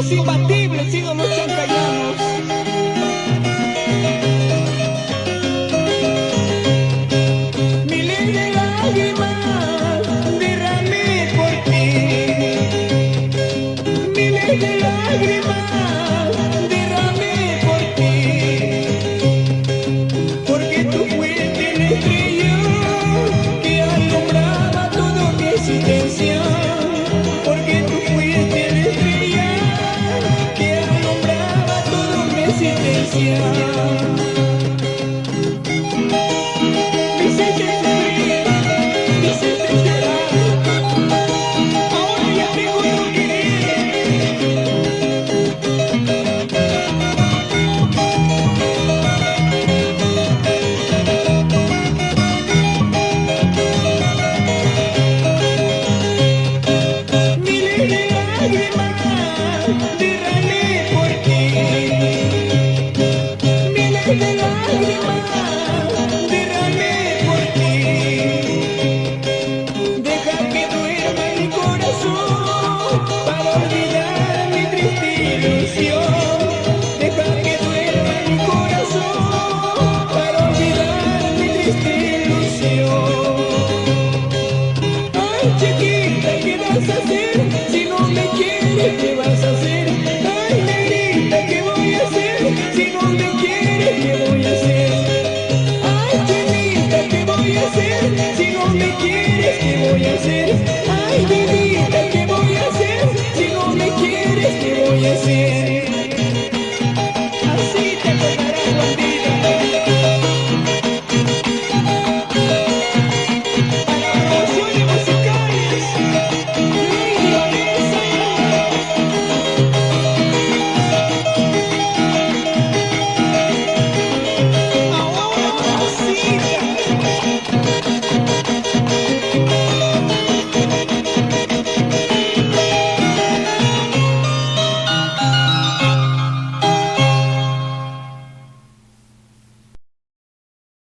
los imbatibles, sigo los chancayanos. Miles de lágrimas derramé por ti, miles de lágrimas derramé por ti, porque tú fuiste la estrella que alumbraba toda mi existencia, porque tú fuiste la estrella que alumbraba toda mi existencia.